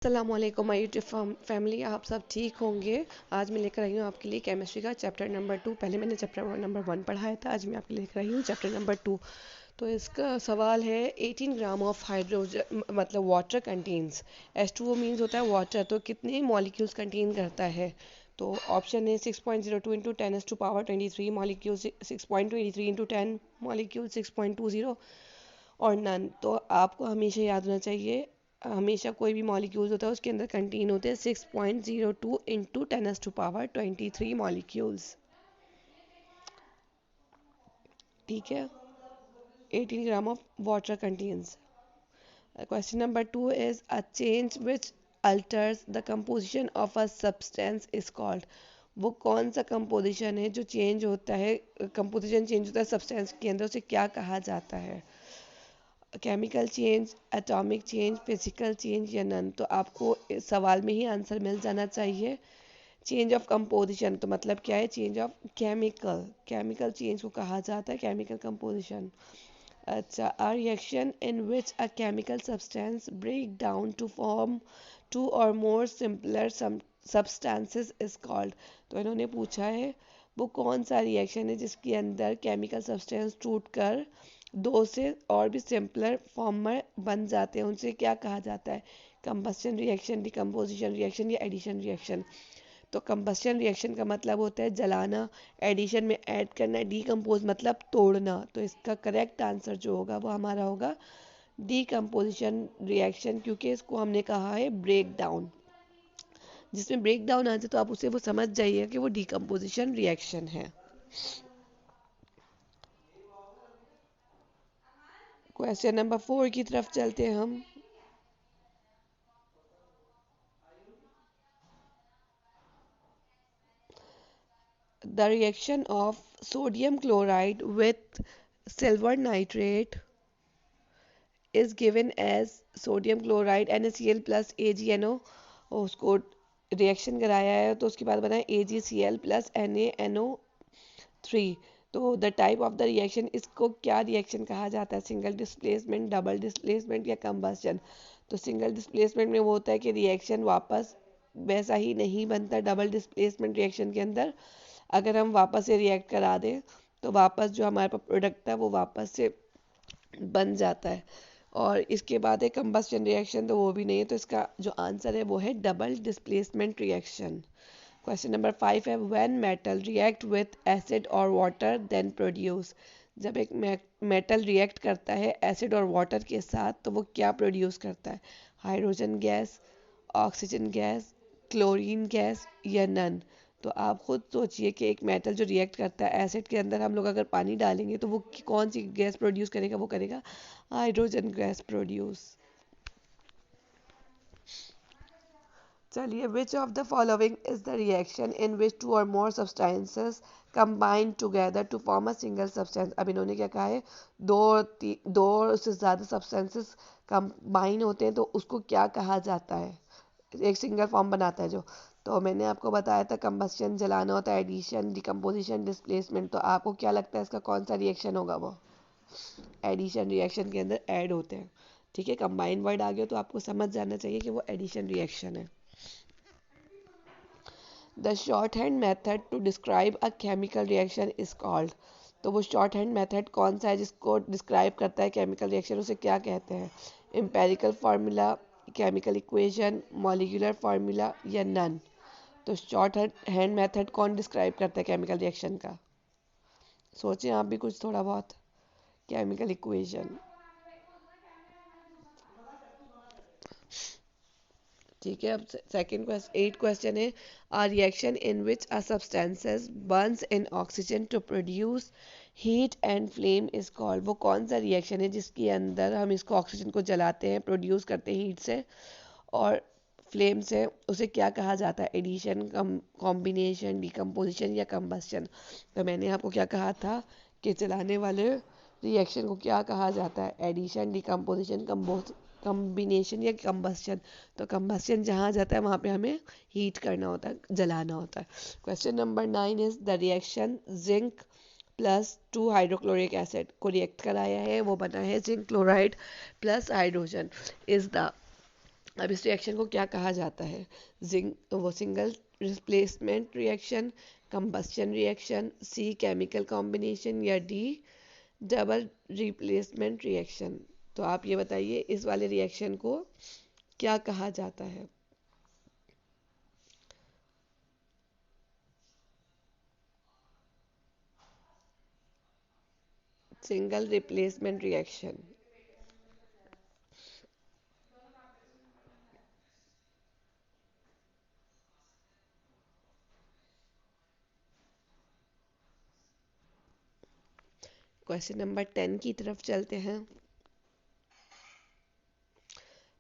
अस्सलामुअलैकुम my YouTube family, आप सब ठीक होंगे। आज मैं लेकर आई हूँ आपके लिए केमिस्ट्री का चैप्टर नंबर 2। पहले मैंने चैप्टर नंबर 1 पढ़ाया था, आज मैं आपके लिए लेकर आई हूँ चैप्टर नंबर 2। तो इसका सवाल है 18 ग्राम ऑफ हाइड्रोजन मतलब वाटर कंटेन्स H2O मीन्स होता है वाटर, तो कितने मॉलिक्यूल्स कंटेन करता है। तो ऑप्शन है 6.02 इंटू 10⁻23 मॉलिक्यूल, 6.23 इंटू 10 मॉलिक्यूल, 6.20 और नन। तो आपको हमेशा याद होना चाहिए, हमेशा कोई भी मॉलिक्यूल्स होता है उसके अंदर कंटेन होते हैं 6.02 इंटू 10⁻23 मॉलिक्यूल्स। ठीक है, 18 gram of water contains. Question number 2 is a change which altars the composition of a substance is called. वो कौन सा कंपोजिशन है जो चेंज होता है, कंपोजिशन चेंज होता है सब्सटेंस के अंदर, उसे क्या कहा जाता है। Chemical change, atomic change, physical change या नन। तो आपको इस सवाल में ही आंसर मिल जाना चाहिए। चेंज ऑफ कंपोजिशन तो मतलब क्या है, change of chemical, chemical change को कहा जाता है केमिकल कंपोजिशन। अच्छा, a reaction in which a chemical substance break down to form two or more simpler substances is called. तो इन्होंने पूछा है वो कौन सा रिएक्शन है जिसके अंदर केमिकल सब्सटेंस टूट कर दो से और भी सिंपलर फॉर्म में बन जाते हैं, उनसे क्या कहा जाता है। कंबस्शन रिएक्शन, डिकम्पोजिशन रिएक्शन या एडिशन रिएक्शन। तो कंबस्शन रिएक्शन का मतलब होता है जलाना, एडिशन में ऐड करना, डीकम्पोज मतलब तोड़ना। तो इसका करेक्ट आंसर जो होगा वो हमारा होगा डीकम्पोजिशन रिएक्शन, क्योंकि इसको हमने कहा है ब्रेक डाउन। जिसमें ब्रेक डाउन आ जाए तो आप उसे वो समझ जाइए कि वो डीकम्पोजिशन रिएक्शन है। क्वेश्चन नंबर 4 की तरफ चलते हैं हम। The reaction of sodium chloride with silver nitrate is given as sodium chloride NaCl plus AgNO। और उसको रिएक्शन कराया है तो उसके बाद बना है AgCl plus NaNO3। तो the type of the reaction, इसको क्या रिएक्शन कहा जाता है, सिंगल डिस्प्लेसमेंट, डबल डिस्प्लेसमेंट या कंबस्शन। तो सिंगल डिस्प्लेसमेंट में वो होता है कि रिएक्शन वापस वैसा ही नहीं बनता। डबल डिस्प्लेसमेंट रिएक्शन के अंदर अगर हम वापस से रिएक्ट करा दें तो वापस जो हमारे पास प्रोडक्ट है वो वापस से बन जाता है। और इसके बाद है कंबस्शन रिएक्शन, तो वो भी नहीं है। तो इसका जो आंसर है वो है double displacement reaction. Question number 5 है when metal react with acid और वाटर देन प्रोड्यूस। जब एक मेटल रिएक्ट करता है एसिड और वाटर के साथ तो वो क्या प्रोड्यूस करता है। Hydrogen gas, oxygen gas, chlorine gas या नन। तो आप खुद सोचिए कि एक मेटल जो रिएक्ट करता है एसिड के अंदर, हम लोग अगर पानी डालेंगे तो वो कौन सी गैस प्रोड्यूस करेगा, वो करेगा हाइड्रोजन गैस प्रोड्यूस। चलिए, which of the following is the reaction in which two or more substances combine together to form a single substance. अब इन्होंने क्या कहा है, दो से ज़्यादा सब्सटेंसेस कंबाइन होते हैं तो उसको क्या कहा जाता है, एक सिंगल फॉर्म बनाता है जो। तो मैंने आपको बताया था कंबस्शन जलाना होता है, एडिशन, डिकम्पोजिशन, डिस्प्लेसमेंट। तो आपको क्या लगता है इसका कौन सा रिएक्शन होगा, वो एडिशन रिएक्शन के अंदर ऐड होते हैं। ठीक है, कंबाइन वर्ड आ गया तो आपको समझ जाना चाहिए कि वो एडिशन रिएक्शन है। The short hand method to describe a chemical reaction is called. तो वो शॉर्ट हैंड मेथड कौन सा है जिसको डिस्क्राइब करता है केमिकल रिएक्शन, उसे क्या कहते हैं। Empirical formula, chemical equation, molecular formula या नन। तो शॉर्ट हैंड मेथड कौन डिस्क्राइब करता है केमिकल रिएक्शन का, सोचें आप भी कुछ थोड़ा बहुत। Chemical equation. ठीक है, अब सेकंड क्वेश्चन 8 क्वेश्चन है a reaction in which a substances burns in oxygen to produce heat and flame is called. वो कौन सा रिएक्शन है जिसके अंदर हम इसको ऑक्सीजन को जलाते हैं, प्रोड्यूस करते हैं हीट से और फ्लेम से, उसे क्या कहा जाता है। एडिशन, कॉम्बिनेशन, डिकम्पोजिशन या कंबस्शन। तो मैंने आपको क्या कहा था कि जलाने वाले रिएक्शन को क्या कहा जाता है, एडिशन, डिकम्पोजिशन, कम्बिनेशन या कंबस्शन। तो कंबस्शन जहाँ जाता है वहाँ पे हमें हीट करना होता है, जलाना होता है। Question number 9 is the reaction zinc plus 2 hydrochloric acid को रिएक्ट कराया है, वो बना है zinc chloride plus hydrogen. Is the अब इस रिएक्शन को क्या कहा जाता है? वो single replacement reaction, combustion reaction, C chemical combination, या डी डबल रिप्लेसमेंट रिएक्शन। तो आप ये बताइए इस वाले रिएक्शन को क्या कहा जाता है? Single replacement reaction. Question number 10 की तरफ चलते हैं।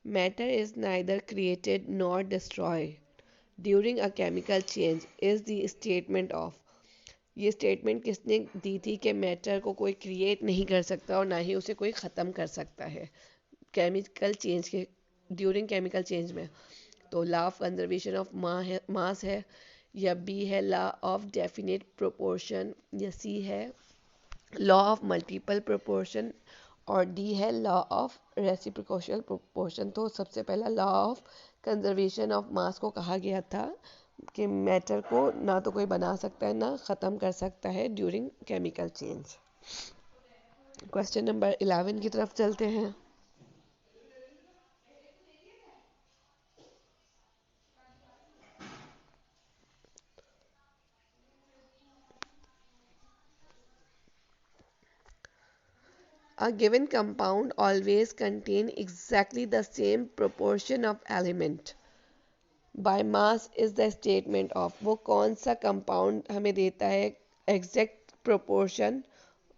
Matter is neither created nor destroyed during a chemical change is the statement of. ये स्टेटमेंट किसने दी थी कि मैटर को कोई क्रिएट नहीं कर सकता और ना ही उसे कोई ख़त्म कर सकता है केमिकल चेंज के ड्यूरिंग केमिकल चेंज में? तो law of conservation of mass है, या बी है लॉ ऑफ डेफिनेट प्रोपोर्शन, या सी है लॉ ऑफ मल्टीपल प्रोपोर्शन, और डी है लॉ ऑफ रेसिप्रोकल प्रोपोर्शन। तो सबसे पहला law of conservation of mass को कहा गया था कि मैटर को ना तो कोई बना सकता है ना ख़त्म कर सकता है during chemical change. Question number 11 की तरफ चलते हैं। A given compound always contain exactly the same proportion of element by mass is the statement of। वो कौन सा कंपाउंड हमें देता है एग्जैक्ट प्रोपोर्शन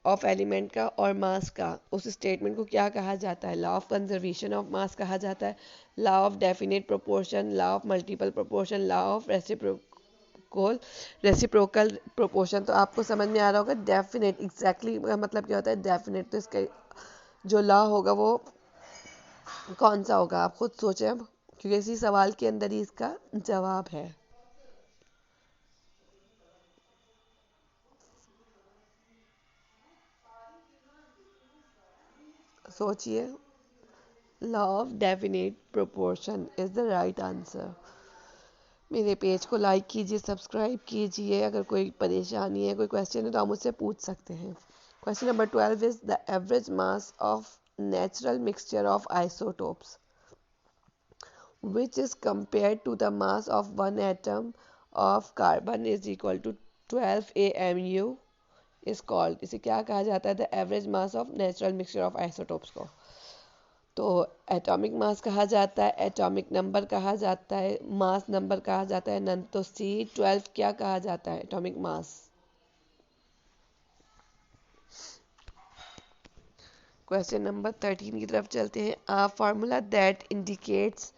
ऑफ एलिमेंट का और मास का? उस स्टेटमेंट को क्या कहा जाता है? Law of conservation of mass कहा जाता है, law of definite proportion, law of multiple proportion, law of reciprocal proportion. तो आपको समझ में आ रहा होगा डेफिनेट एग्जैक्टली का मतलब क्या होता है, डेफिनेट। तो इसका जो लॉ होगा वो कौन सा होगा? आप खुद सोचें अब, क्योंकि इसी सवाल के अंदर ही इसका जवाब है। सोचिए। Law of definite proportion is the right answer. मेरे पेज को लाइक कीजिए, सब्सक्राइब कीजिए। अगर कोई परेशानी है, कोई क्वेश्चन है तो आप मुझसे पूछ सकते हैं। Question number 12 is the average mass of natural mixture of isotopes which is compared to the mass of one atom of carbon is equal to 12 AMU is called। इसे क्या कहा जाता है? The average mass of natural mixture of isotopes को। तो atomic mass कहा जाता है, एटॉमिक नंबर कहा जाता है, मास नंबर कहा जाता है, नन। तो सी 12 क्या कहा जाता है? एटॉमिक मास। क्वेश्चन नंबर 13 की तरफ चलते हैं। A formula that indicates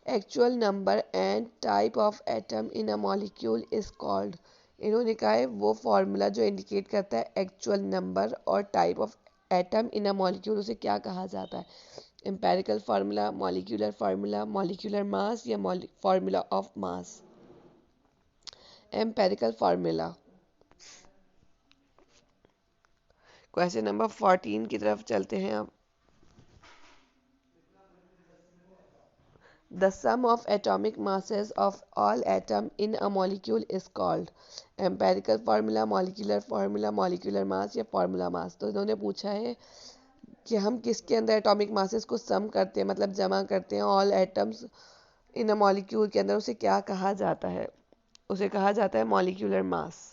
actual number and type of atom in a molecule is called। इन्होंने कहा है वो फॉर्मूला जो इंडिकेट करता है एक्चुअल नंबर और type of atom in a molecule, उसे क्या कहा जाता है? Empirical formula, molecular molecular mass, या formula of mass? Empirical formula. Question number 14 की तरफ चलते हैं अब। The sum of atomic masses of all atom in a molecule is called। empirical formula, molecular mass, या formula mass। तो इन्होंने पूछा है कि हम किसके अंदर एटॉमिक मासेस को सम करते हैं, मतलब जमा करते हैं all atoms in a molecule के अंदर, उसे क्या कहा जाता है? उसे कहा जाता है मॉलिक्यूलर मास।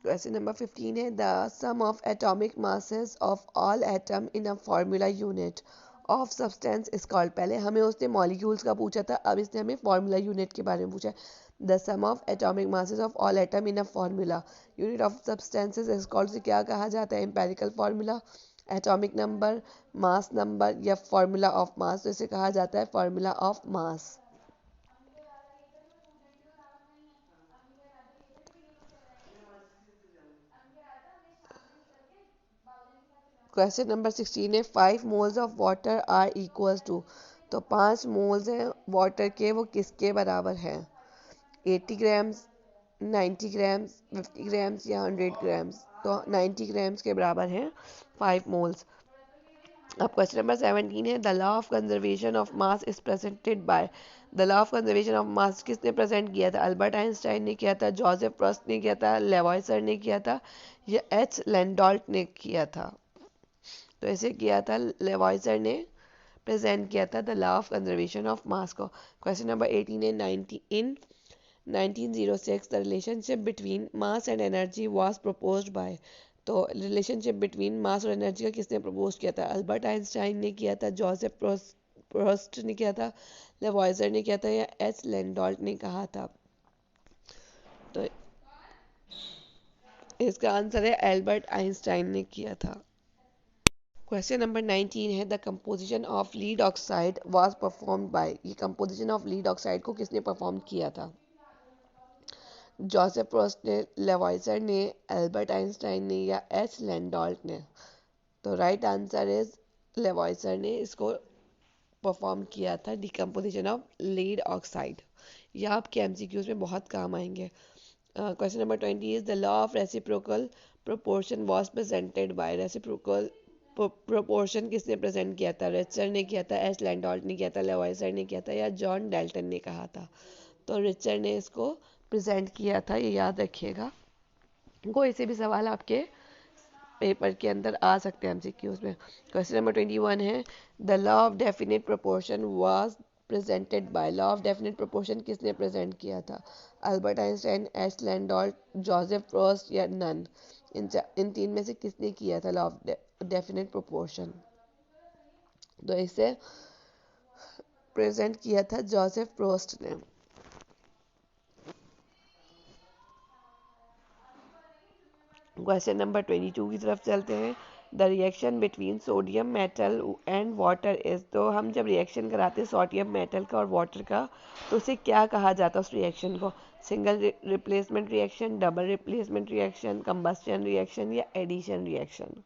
क्वेश्चन नंबर 15 है the sum of atomic masses of all atom in a formula unit of substance is called. पहले हमें उसने मॉलिक्यूल्स का पूछा था, अब इसने हमें फार्मूला यूनिट के बारे में पूछा है। The sum of atomic masses of all atom in a formula unit of substances is called. से क्या कहा जाता है? Empirical formula, atomic number, mass number, या फार्मूला ऑफ मास? तो इसे कहा जाता है formula of mass. Question number 16 है 5 moles of water are equal to. तो 5 मोल्स हैं वाटर के, वो किसके बराबर हैं? 80 ग्राम्स, 90 ग्राम्स, 50 ग्राम्स या 100 ग्राम्स? तो 90 ग्राम्स के बराबर हैं 5 मोल्स। अब क्वेश्चन नंबर 17 है the law of conservation of mass is presented by. The law of conservation of mass किसने प्रेजेंट किया था? अल्बर्ट आइंस्टाइन ने किया था, जोसेफ प्रोस्ट ने किया था, लेवॉइसर ने किया था या एच लैंडॉल्ट ने किया था? तो ऐसे किया था लेवॉइसर ने प्रेजेंट किया था the law of conservation of mass को। क्वेश्चन नंबर 18 है 1906 the relationship between mass and energy was proposed by. तो रिलेशनशिप बिटवीन मास और एनर्जी का किसने प्रपोज किया था? अल्बर्ट आइंस्टाइन ने किया था, जोसेफ प्रोस्ट ने किया था, लेवॉइजर ने किया था या एच लैंडॉल्ट ने कहा था? तो इसका आंसर है अल्बर्ट आइंस्टाइन ने किया था। क्वेश्चन नंबर 19 है the composition of lead oxide was performed by. ये कंपोजिशन ऑफ लीड ऑक्साइड को किसने परफॉर्म किया था? जोसेफ प्रोस्ट ने, लेवॉइजर ने, अल्बर्ट आइंस्टाइन ने या एच लैंडॉल्ट ने? तो राइट आंसर इज लेवॉइजर ने इसको परफॉर्म किया था, डिकम्पोजिशन ऑफ लीड ऑक्साइड। यह आपके एमसीक्यूज में बहुत काम आएंगे। Question number 20 is the law of reciprocal proportion was presented by. Reciprocal proportion किसने प्रेजेंट किया था? रिचर्ड ने किया था, एच लैंडॉल्ट ने किया था, लेवॉइजर ने किया था या जॉन डेल्टन ने कहा था? तो रिचर्ड ने इसको प्रेजेंट किया था, ये याद रखिएगा। कोई से भी सवाल आपके पेपर के अंदर आ सकते हैं एमसीक्यूज में। क्वेश्चन नंबर 21 है the law of definite proportion was presented by. Law of definite proportion किसने प्रेजेंट किया था? अल्बर्ट आइंस्टाइन, एच लैंडॉल्ट, जोसेफ प्रोस्ट या नन? इन तीन में से किसने किया था लॉ ऑफ डेफिनेट प्रोपोर्शन? तो इसे प्रेजेंट किया था जोसेफ प्रोस्ट ने। क्वेश्चन नंबर 22 की तरफ चलते हैं the reaction between sodium metal and water is. तो हम जब रिएक्शन कराते हैं सोडियम मेटल का और वाटर का, तो उसे क्या कहा जाता है उस रिएक्शन को? Single replacement reaction, double replacement reaction, combustion reaction या एडिशन रिएक्शन?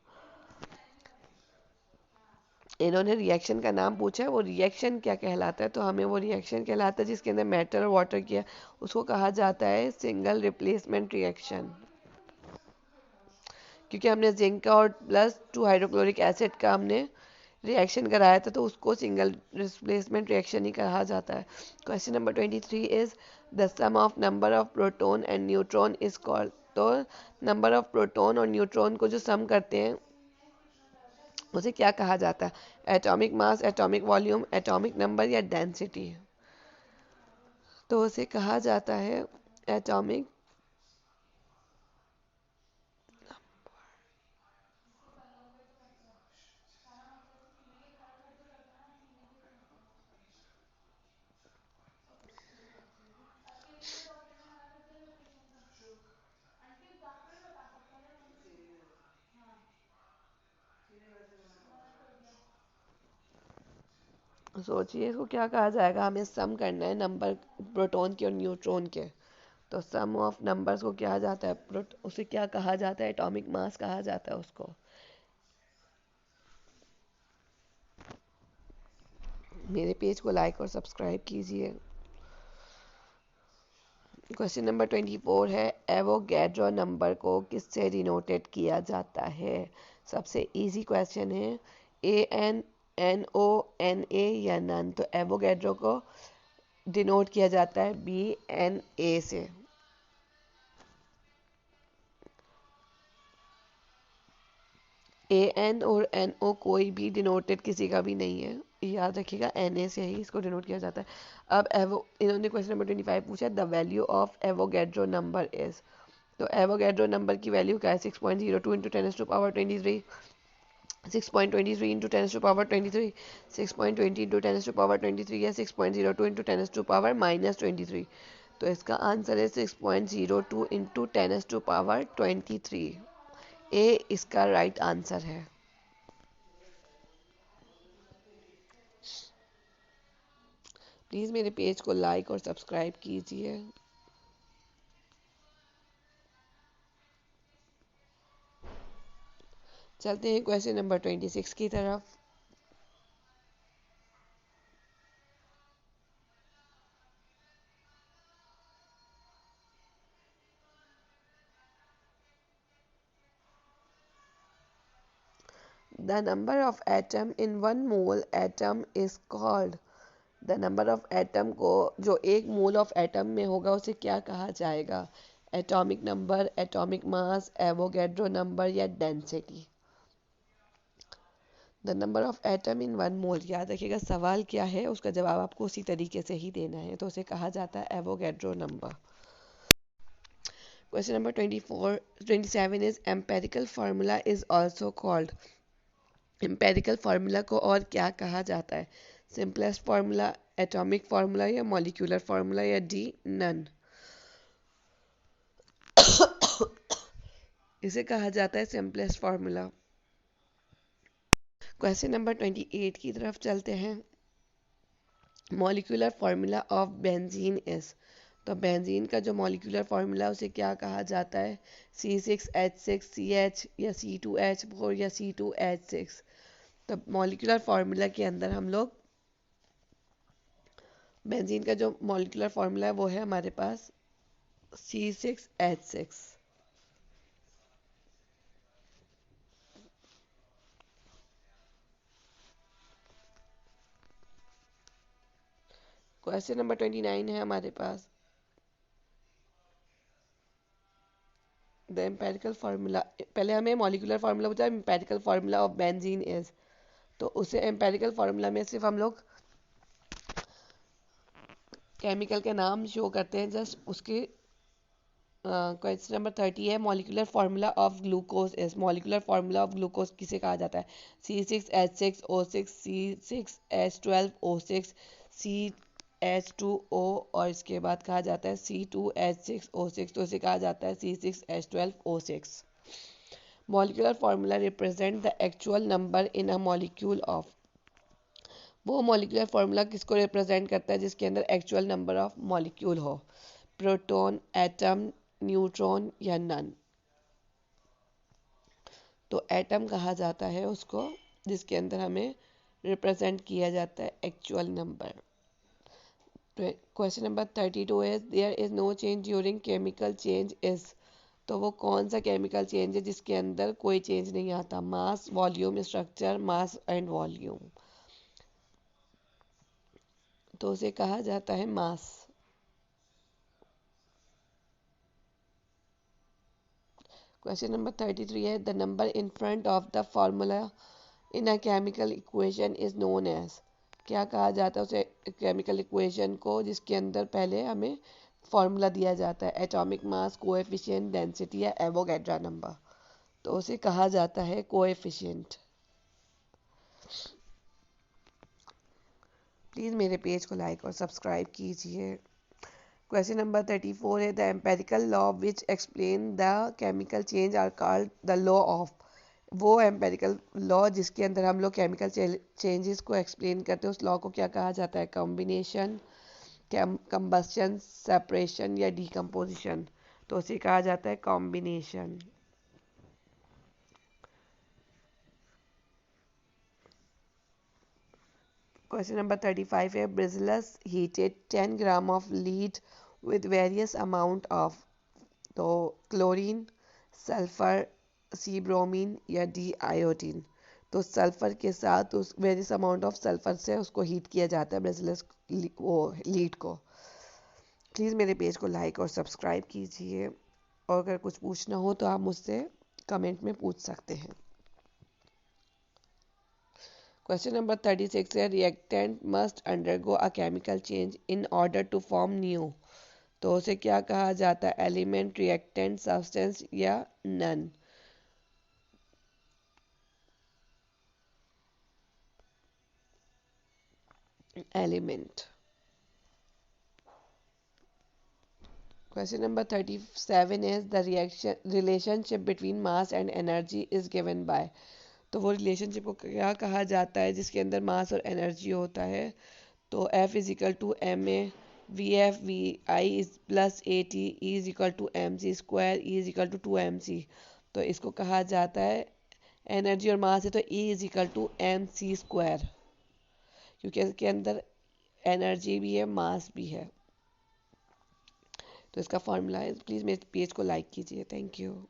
इन्होंने रिएक्शन का नाम पूछा है, वो रिएक्शन क्या कहलाता है? तो हमें वो रिएक्शन कहलाता है जिसके अंदर मेटल और वाटर किया, उसको कहा जाता है सिंगल रिप्लेसमेंट रिएक्शन। क्योंकि हमने जिंक का और प्लस 2 हाइड्रोक्लोरिक एसिड का हमने रिएक्शन कराया था, तो उसको सिंगल रिप्लेसमेंट रिएक्शन ही कहा जाता है। Question number 23 is the sum of number of proton and neutron is called. तो नंबर ऑफ प्रोटॉन और न्यूट्रॉन को जो सम करते हैं उसे क्या कहा जाता है? एटॉमिक मास, एटॉमिक वॉल्यूम, एटॉमिक नंबर या डेंसिटी? तो उसे कहा जाता है एटॉमिक। सोचिए इसको क्या कहा जाएगा, हमें सम करना है नंबर प्रोटॉन के और न्यूट्रॉन के। तो सम ऑफ नंबर्स को क्या जाता है, उसे क्या कहा जाता है? एटॉमिक मास कहा जाता है उसको। मेरे पेज को लाइक और सब्सक्राइब कीजिए। क्वेश्चन नंबर 24 है एवोगैड्रो नंबर को किससे डिनोटेड किया जाता है? सबसे इजी क्वेश्चन है। A N, N O, N A या नन? तो एवोगैड्रो को डिनोट किया जाता है बी एन ए से। ए एन और एन ओ कोई भी डिनोटेड किसी का भी नहीं है, याद रखिएगा एन ए से ही इसको डिनोट किया जाता है। अब इन्होंने क्वेश्चन नंबर 25 पूछा the value of Avogadro number is. तो एवोगैड्रो नंबर की वैल्यू क्या है? 6.02 इंटू 10⁻23, 6.23 इंटू 10⁻23, 6.20 इंटू 10⁻23 या 6.02 इंटू 10⁻−23? तो इसका आंसर है 6.02 इंटू 10⁻23। ए इसका राइट आंसर है। प्लीज़ मेरे पेज को लाइक और सब्सक्राइब कीजिए। चलते हैं क्वेश्चन नंबर 26 की तरफ। The number of atom in one mole atom is called। The number of atom को जो एक मोल ऑफ एटम में होगा उसे क्या कहा जाएगा? Atomic number, atomic mass, Avogadro number या density. The number of atom in one mole, याद रखिएगा सवाल क्या है उसका जवाब आपको उसी तरीके से ही देना है, तो उसे कहा जाता है Avogadro number. Question number 27 is empirical formula is also called. Empirical formula को और क्या कहा जाता है? सिंपलेस्ट फार्मूला, एटॉमिक फार्मूला या मॉलिक्यूलर फार्मूला या डी नन। इसे कहा जाता है सिंपलेस्ट फार्मूला। क्वेश्चन नंबर 28 की तरफ चलते हैं। Molecular formula of benzene is. तो बेंजीन का जो मॉलिक्यूलर फार्मूला उसे क्या कहा जाता है? C6H6CH या C2H4 या C2H6। तो मॉलिक्यूलर फार्मूला के अंदर हम लोग बेंजीन का जो मॉलिक्यूलर फार्मूला है वो है हमारे पास C6H6। क्वेश्चन नंबर 29 है हमारे पास। द एम्पेरिकल फार्मूला, पहले हमें मॉलिक्यूलर फार्मूला बता, empirical formula of benzene is. तो उसे एम्पेरिकल फार्मूला में सिर्फ हम लोग केमिकल के नाम शो करते हैं जस्ट उसके। क्वेश्चन नंबर 30 है molecular formula of glucose is. Molecular formula of glucose किसे कहा जाता है? C6H6O6, C6H12O6, CH2O और इसके बाद कहा जाता है C2H6O6। तो इसे कहा जाता है C6H12O6। Molecular formula represent the actual number in a molecule of. वो मॉलिक्यूलर फार्मूला किसको रिप्रेजेंट करता है जिसके अंदर एक्चुअल नंबर ऑफ मॉलिक्यूल हो? प्रोटॉन, एटम, न्यूट्रॉन या नन। तो एटम कहा जाता है उसको जिसके अंदर हमें रिप्रेजेंट किया जाता है actual number. Question number 32 is there is no change during chemical change is. तो वो कौन सा केमिकल चेंज है जिसके अंदर कोई चेंज नहीं आता? Mass, volume, structure, mass and volume. तो उसे कहा जाता है मास। क्वेश्चन नंबर 33 है the number in front of the formula in a chemical equation is known as. क्या कहा जाता है उसे केमिकल इक्वेशन को जिसके अंदर पहले हमें फार्मूला दिया जाता है? एटॉमिक मास, कोएफिशिएंट, डेंसिटी या एवोगैड्रो नंबर। तो उसे कहा जाता है कोएफिशिएंट। प्लीज़ मेरे पेज को लाइक और सब्सक्राइब कीजिए। क्वेश्चन नंबर 34 है the empirical law which explain the chemical change are called the law of. वो एम्पेरिकल लॉ जिसके अंदर हम लोग केमिकल चेंजेस को एक्सप्लेन करते हैं उस लॉ को क्या कहा जाता है? कॉम्बिनेशन, कंबस्शन, सेपरेशन या डिकम्पोजिशन। तो उसे कहा जाता है कॉम्बिनेशन। क्वेश्चन नंबर 35 है ब्रिजलस heated 10 gram of lead with various amount of. तो क्लोरीन, सल्फर, सी ब्रोमीन या डी आयोडीन। तो सल्फर के साथ उस वेरियस अमाउंट ऑफ सल्फर से उसको हीट किया जाता है ब्रिजलस वो लीड को। प्लीज़ मेरे पेज को लाइक और सब्सक्राइब कीजिए और अगर कुछ पूछना हो तो आप मुझसे कमेंट में पूछ सकते हैं। क्वेश्चन नंबर 36 है reactant must undergo a chemical change in order to form new. तो उसे क्या कहा जाता है? एलिमेंट, रिएक्टेंट, सब्सटेंस या none. Element. Question number 37 is the reaction relationship between mass and energy is given by. तो वो रिलेशनशिप को क्या कहा जाता है जिसके अंदर मास और एनर्जी होता है? तो F is equal to M A V F V I is plus A T E is equal to M C square E is equal to 2 mc। तो इसको कहा जाता है एनर्जी और मास है तो E is equal to M C square, क्योंकि इसके अंदर एनर्जी भी है मास भी है। तो इसका फॉर्मूला है, प्लीज़ मेरे पेज को लाइक कीजिए। Thank you.